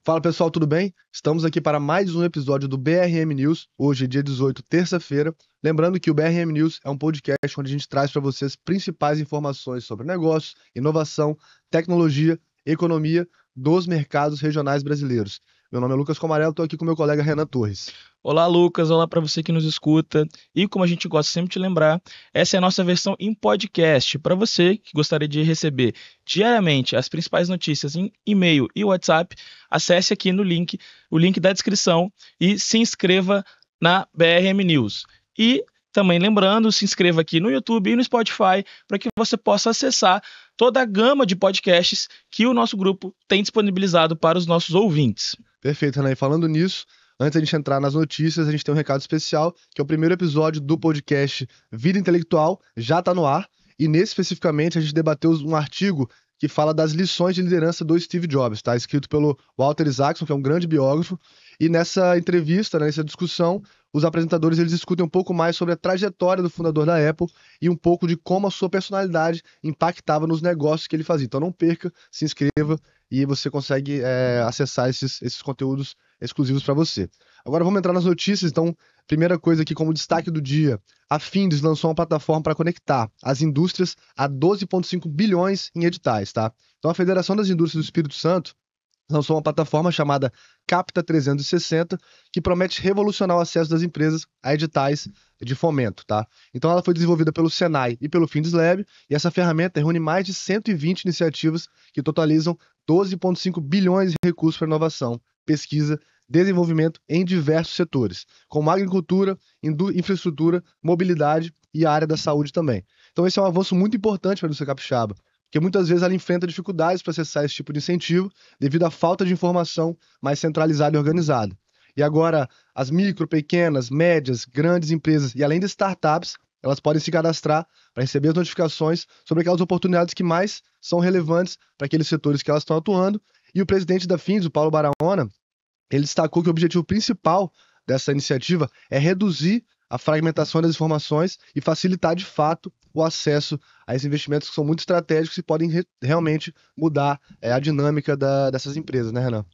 Fala pessoal, tudo bem? Estamos aqui para mais um episódio do BRM News, hoje dia 18, terça-feira. Lembrando que o BRM News é um podcast onde a gente traz para vocês principais informações sobre negócios, inovação, tecnologia, economia dos mercados regionais brasileiros. Meu nome é Lucas Comarello, estou aqui com meu colega Renan Torres. Olá, Lucas. Olá para você que nos escuta. E como a gente gosta sempre de lembrar, essa é a nossa versão em podcast. Para você que gostaria de receber diariamente as principais notícias em e-mail e WhatsApp, acesse aqui no link, o link da descrição e se inscreva na BRM News. E também lembrando, se inscreva aqui no YouTube e no Spotify para que você possa acessar toda a gama de podcasts que o nosso grupo tem disponibilizado para os nossos ouvintes. Perfeito, Renan. E falando nisso, antes da gente entrar nas notícias, a gente tem um recado especial, que é o primeiro episódio do podcast Vida Intelectual, já está no ar, e nesse especificamente a gente debateu um artigo que fala das lições de liderança do Steve Jobs, tá? Escrito pelo Walter Isaacson, que é um grande biógrafo, e nessa entrevista, nessa discussão, os apresentadores eles discutem um pouco mais sobre a trajetória do fundador da Apple e um pouco de como a sua personalidade impactava nos negócios que ele fazia. Então não perca, se inscreva e você consegue acessar esses conteúdos exclusivos para você. Agora vamos entrar nas notícias. Então, primeira coisa aqui como destaque do dia, a Findus lançou uma plataforma para conectar as indústrias a 12,5 bilhões em editais, tá? Então a Federação das Indústrias do Espírito Santo lançou uma plataforma chamada Capta 360, que promete revolucionar o acesso das empresas a editais de fomento, tá? Então ela foi desenvolvida pelo Senai e pelo Findus Lab, e essa ferramenta reúne mais de 120 iniciativas que totalizam 12,5 bilhões de recursos para inovação, pesquisa, desenvolvimento em diversos setores, como agricultura, infraestrutura, mobilidade e a área da saúde também. Então esse é um avanço muito importante para a indústria capixaba, porque muitas vezes ela enfrenta dificuldades para acessar esse tipo de incentivo devido à falta de informação mais centralizada e organizada. E agora, as micro, pequenas, médias, grandes empresas e além de startups, elas podem se cadastrar para receber as notificações sobre aquelas oportunidades que mais são relevantes para aqueles setores que elas estão atuando. E o presidente da Findus, o Paulo Barahona, ele destacou que o objetivo principal dessa iniciativa é reduzir a fragmentação das informações e facilitar de fato o acesso a esses investimentos que são muito estratégicos e podem realmente mudar a dinâmica dessas empresas, né, Renan?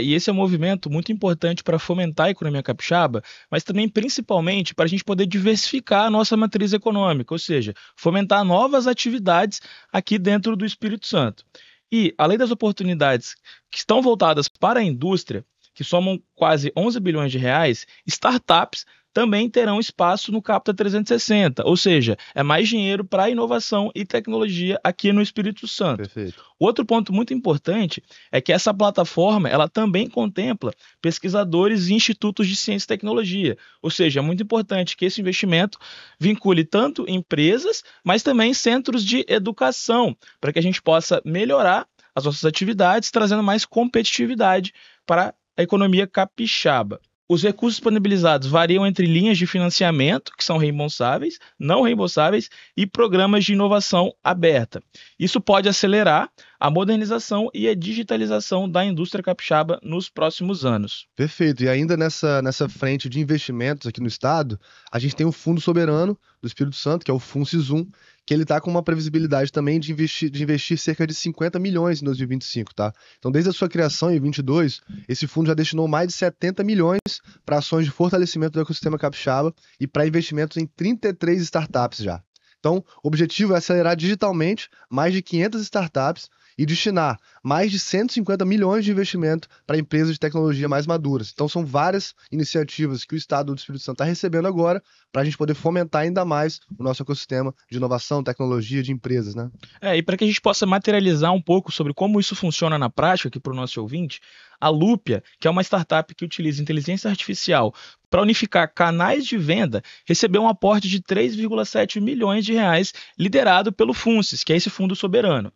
E esse é um movimento muito importante para fomentar a economia capixaba, mas também principalmente para a gente poder diversificar a nossa matriz econômica, ou seja, fomentar novas atividades aqui dentro do Espírito Santo. E, além das oportunidades que estão voltadas para a indústria, que somam quase 11 bilhões de reais, startups também terão espaço no Capta 360, ou seja, é mais dinheiro para inovação e tecnologia aqui no Espírito Santo. Perfeito. Outro ponto muito importante é que essa plataforma ela também contempla pesquisadores e institutos de ciência e tecnologia, ou seja, é muito importante que esse investimento vincule tanto empresas, mas também centros de educação, para que a gente possa melhorar as nossas atividades, trazendo mais competitividade para a economia capixaba. Os recursos disponibilizados variam entre linhas de financiamento, que são reembolsáveis, não reembolsáveis, e programas de inovação aberta. Isso pode acelerar a modernização e a digitalização da indústria capixaba nos próximos anos. Perfeito. E ainda nessa frente de investimentos aqui no estado, a gente tem o Fundo Soberano do Espírito Santo, que é o FUNSIS-1, que ele está com uma previsibilidade também de investir cerca de 50 milhões em 2025, tá? Então, desde a sua criação em 2022, esse fundo já destinou mais de 70 milhões para ações de fortalecimento do ecossistema capixaba e para investimentos em 33 startups já. Então, o objetivo é acelerar digitalmente mais de 500 startups e destinar mais de 150 milhões de investimento para empresas de tecnologia mais maduras. Então, são várias iniciativas que o Estado do Espírito Santo está recebendo agora para a gente poder fomentar ainda mais o nosso ecossistema de inovação, tecnologia, de empresas, né? E para que a gente possa materializar um pouco sobre como isso funciona na prática aqui para o nosso ouvinte, a Lúpia, que é uma startup que utiliza inteligência artificial para unificar canais de venda, recebeu um aporte de 3,7 milhões de reais liderado pelo FUNSIS, que é esse fundo soberano.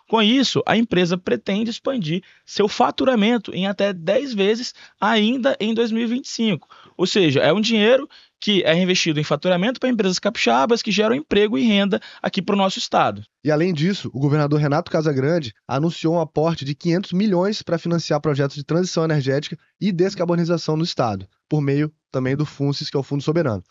Com isso, a empresa pretende expandir seu faturamento em até 10 vezes ainda em 2025. Ou seja, é um dinheiro que é reinvestido em faturamento para empresas capixabas que geram emprego e renda aqui para o nosso estado. E além disso, o governador Renato Casagrande anunciou um aporte de 500 milhões para financiar projetos de transição energética e descarbonização no estado, por meio também do FUNSIS, que é o Fundo Soberano.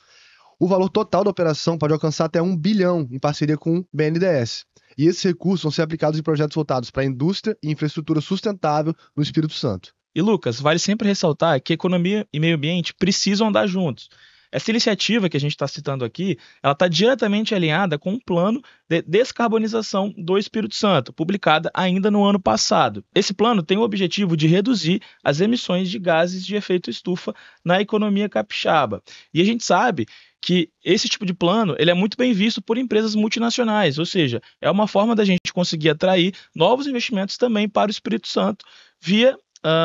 O valor total da operação pode alcançar até 1 bilhão em parceria com o BNDES. E esses recursos vão ser aplicados em projetos voltados para a indústria e infraestrutura sustentável no Espírito Santo. E Lucas, vale sempre ressaltar que economia e meio ambiente precisam andar juntos. Essa iniciativa que a gente está citando aqui, ela está diretamente alinhada com um plano de descarbonização do Espírito Santo, publicada ainda no ano passado. Esse plano tem o objetivo de reduzir as emissões de gases de efeito estufa na economia capixaba. E a gente sabe que esse tipo de plano ele é muito bem visto por empresas multinacionais, ou seja, é uma forma da gente conseguir atrair novos investimentos também para o Espírito Santo via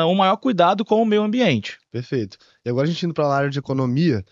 um maior cuidado com o meio ambiente. Perfeito. E agora a gente indo para a área de economia,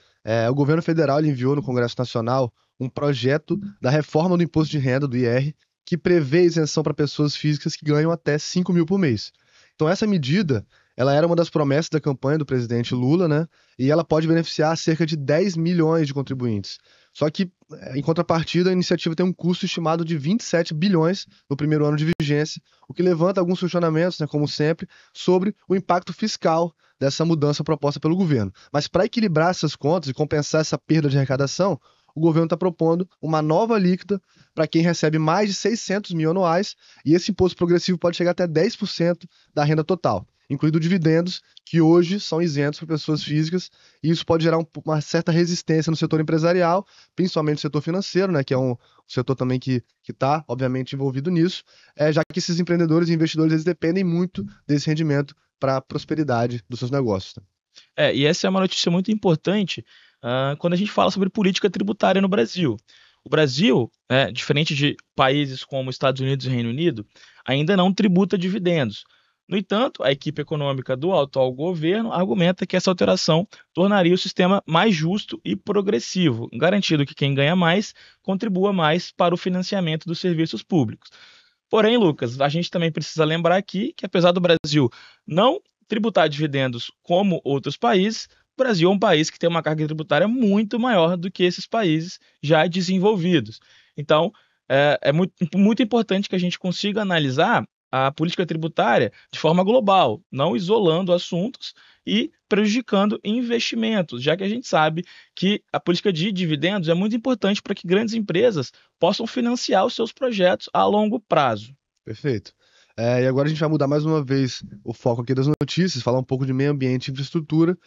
o governo federal ele enviou no Congresso Nacional um projeto da reforma do imposto de renda, do IR, que prevê isenção para pessoas físicas que ganham até 5 mil por mês. Então essa medida, ela era uma das promessas da campanha do presidente Lula, né? E ela pode beneficiar cerca de 10 milhões de contribuintes. Só que, em contrapartida, a iniciativa tem um custo estimado de 27 bilhões no primeiro ano de vigência, o que levanta alguns questionamentos, né, como sempre, sobre o impacto fiscal dessa mudança proposta pelo governo. Mas para equilibrar essas contas e compensar essa perda de arrecadação, o governo está propondo uma nova alíquota para quem recebe mais de 600 mil anuais, e esse imposto progressivo pode chegar até 10% da renda total, incluindo dividendos, que hoje são isentos para pessoas físicas, e isso pode gerar uma certa resistência no setor empresarial, principalmente no setor financeiro, né, que é um setor também que está, obviamente, envolvido nisso, já que esses empreendedores e investidores eles dependem muito desse rendimento para a prosperidade dos seus negócios. E essa é uma notícia muito importante quando a gente fala sobre política tributária no Brasil. O Brasil, diferente de países como Estados Unidos e Reino Unido, ainda não tributa dividendos. No entanto, a equipe econômica do atual governo argumenta que essa alteração tornaria o sistema mais justo e progressivo, garantindo que quem ganha mais contribua mais para o financiamento dos serviços públicos. Porém, Lucas, a gente também precisa lembrar aqui que, apesar do Brasil não tributar dividendos como outros países, o Brasil é um país que tem uma carga tributária muito maior do que esses países já desenvolvidos. Então, é muito importante que a gente consiga analisar a política tributária de forma global, não isolando assuntos e prejudicando investimentos, já que a gente sabe que a política de dividendos é muito importante para que grandes empresas possam financiar os seus projetos a longo prazo. Perfeito. E agora a gente vai mudar mais uma vez o foco aqui das notícias, falar um pouco de meio ambiente e infraestrutura.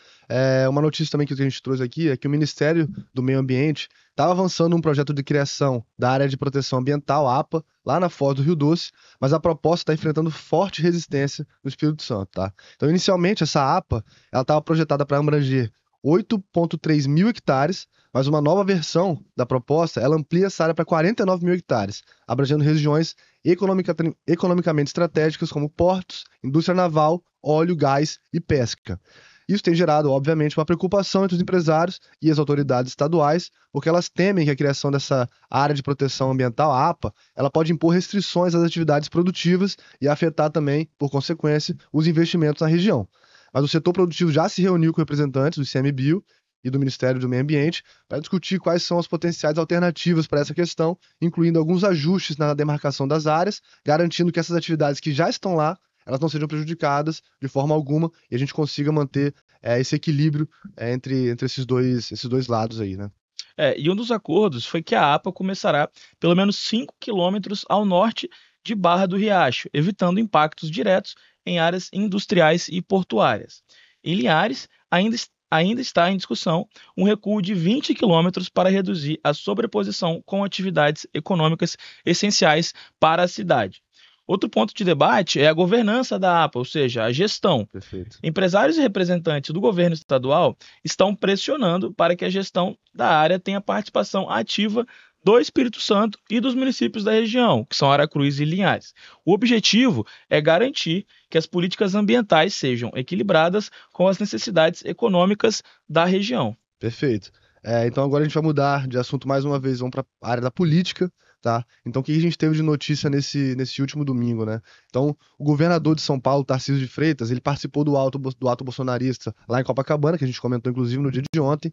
Uma notícia também que a gente trouxe aqui é que o Ministério do Meio Ambiente estava avançando um projeto de criação da Área de Proteção Ambiental, APA, lá na Foz do Rio Doce, mas a proposta está enfrentando forte resistência no Espírito Santo, tá? Então, inicialmente, essa APA ela estava projetada para abranger 8,3 mil hectares, mas uma nova versão da proposta, ela amplia essa área para 49 mil hectares, abrangendo regiões economicamente estratégicas como portos, indústria naval, óleo, gás e pesca. Isso tem gerado, obviamente, uma preocupação entre os empresários e as autoridades estaduais, porque elas temem que a criação dessa área de proteção ambiental, a APA, ela pode impor restrições às atividades produtivas e afetar também, por consequência, os investimentos na região. Mas o setor produtivo já se reuniu com representantes do ICMBio e do Ministério do Meio Ambiente para discutir quais são as potenciais alternativas para essa questão, incluindo alguns ajustes na demarcação das áreas, garantindo que essas atividades que já estão lá, elas não sejam prejudicadas de forma alguma e a gente consiga manter esse equilíbrio entre esses dois lados aí, né? E um dos acordos foi que a APA começará pelo menos 5 quilômetros ao norte de Barra do Riacho, evitando impactos diretos em áreas industriais e portuárias. Em Linhares, ainda está em discussão um recuo de 20 quilômetros para reduzir a sobreposição com atividades econômicas essenciais para a cidade. Outro ponto de debate é a governança da APA, ou seja, a gestão. Perfeito. Empresários e representantes do governo estadual estão pressionando para que a gestão da área tenha participação ativa do Espírito Santo e dos municípios da região, que são Aracruz e Linhares. O objetivo é garantir que as políticas ambientais sejam equilibradas com as necessidades econômicas da região. Perfeito. Então agora a gente vai mudar de assunto mais uma vez, vamos para a área da política, tá? Então o que a gente teve de notícia nesse último domingo, né? Então o governador de São Paulo, Tarcísio de Freitas, ele participou do ato bolsonarista lá em Copacabana, que a gente comentou inclusive no dia de ontem,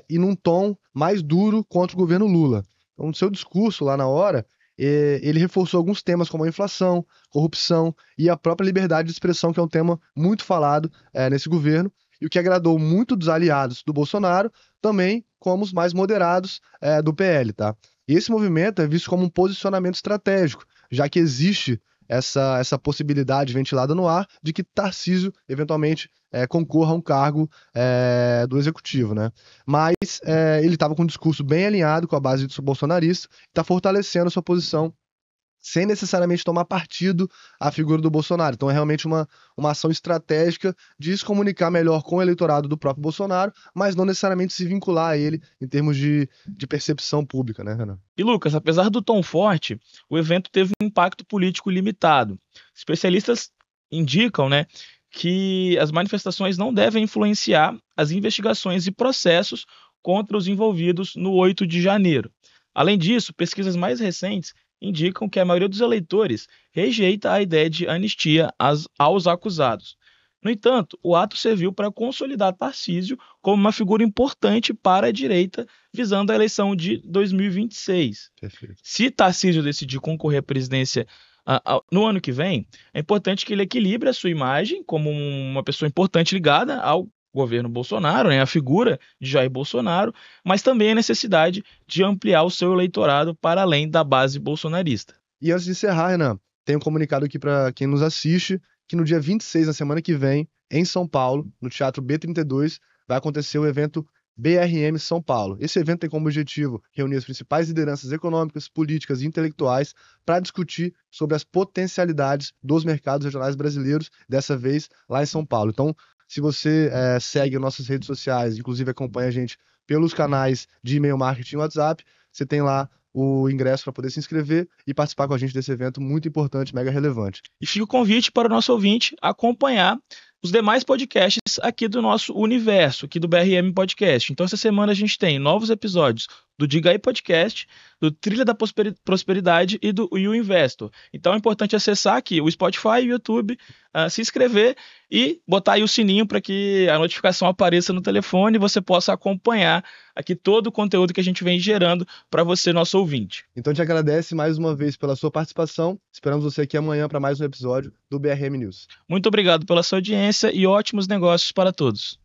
e num tom mais duro contra o governo Lula. Então no seu discurso lá na hora, ele reforçou alguns temas como a inflação, corrupção e a própria liberdade de expressão, que é um tema muito falado nesse governo, e o que agradou muito dos aliados do Bolsonaro, também como os mais moderados do PL, tá? E esse movimento é visto como um posicionamento estratégico, já que existe essa possibilidade ventilada no ar de que Tarcísio, eventualmente, concorra a um cargo do executivo, né? Mas ele estava com um discurso bem alinhado com a base bolsonarista, está fortalecendo a sua posição sem necessariamente tomar partido a figura do Bolsonaro. Então é realmente uma ação estratégica de se comunicar melhor com o eleitorado do próprio Bolsonaro, mas não necessariamente se vincular a ele em termos de percepção pública, né, Renan? E Lucas, apesar do tom forte, o evento teve um impacto político limitado. Especialistas indicam, né, que as manifestações não devem influenciar as investigações e processos contra os envolvidos no 8 de janeiro. Além disso, pesquisas mais recentes indicam que a maioria dos eleitores rejeita a ideia de anistia aos acusados. No entanto, o ato serviu para consolidar Tarcísio como uma figura importante para a direita, visando a eleição de 2026. Perfeito. Se Tarcísio decidir concorrer à presidência no ano que vem, é importante que ele equilibre a sua imagem como uma pessoa importante ligada ao governo Bolsonaro, né, a figura de Jair Bolsonaro, mas também a necessidade de ampliar o seu eleitorado para além da base bolsonarista. E antes de encerrar, Renan, tem um comunicado aqui para quem nos assiste, que no dia 26, na semana que vem, em São Paulo, no Teatro B32, vai acontecer o evento BRM São Paulo. Esse evento tem como objetivo reunir as principais lideranças econômicas, políticas e intelectuais para discutir sobre as potencialidades dos mercados regionais brasileiros, dessa vez lá em São Paulo. Então, se você segue nossas redes sociais, inclusive acompanha a gente pelos canais de e-mail marketing e WhatsApp, você tem lá o ingresso para poder se inscrever e participar com a gente desse evento muito importante, mega relevante. E fica o convite para o nosso ouvinte acompanhar os demais podcasts aqui do nosso universo, aqui do BRM Podcast. Então, essa semana a gente tem novos episódios do Diga Aí Podcast, do Trilha da Prosperidade e do You Investor. Então, é importante acessar aqui o Spotify e o YouTube, se inscrever e botar aí o sininho para que a notificação apareça no telefone e você possa acompanhar aqui todo o conteúdo que a gente vem gerando para você, nosso ouvinte. Então, te agradece mais uma vez pela sua participação. Esperamos você aqui amanhã para mais um episódio do BRM News. Muito obrigado pela sua audiência e ótimos negócios para todos.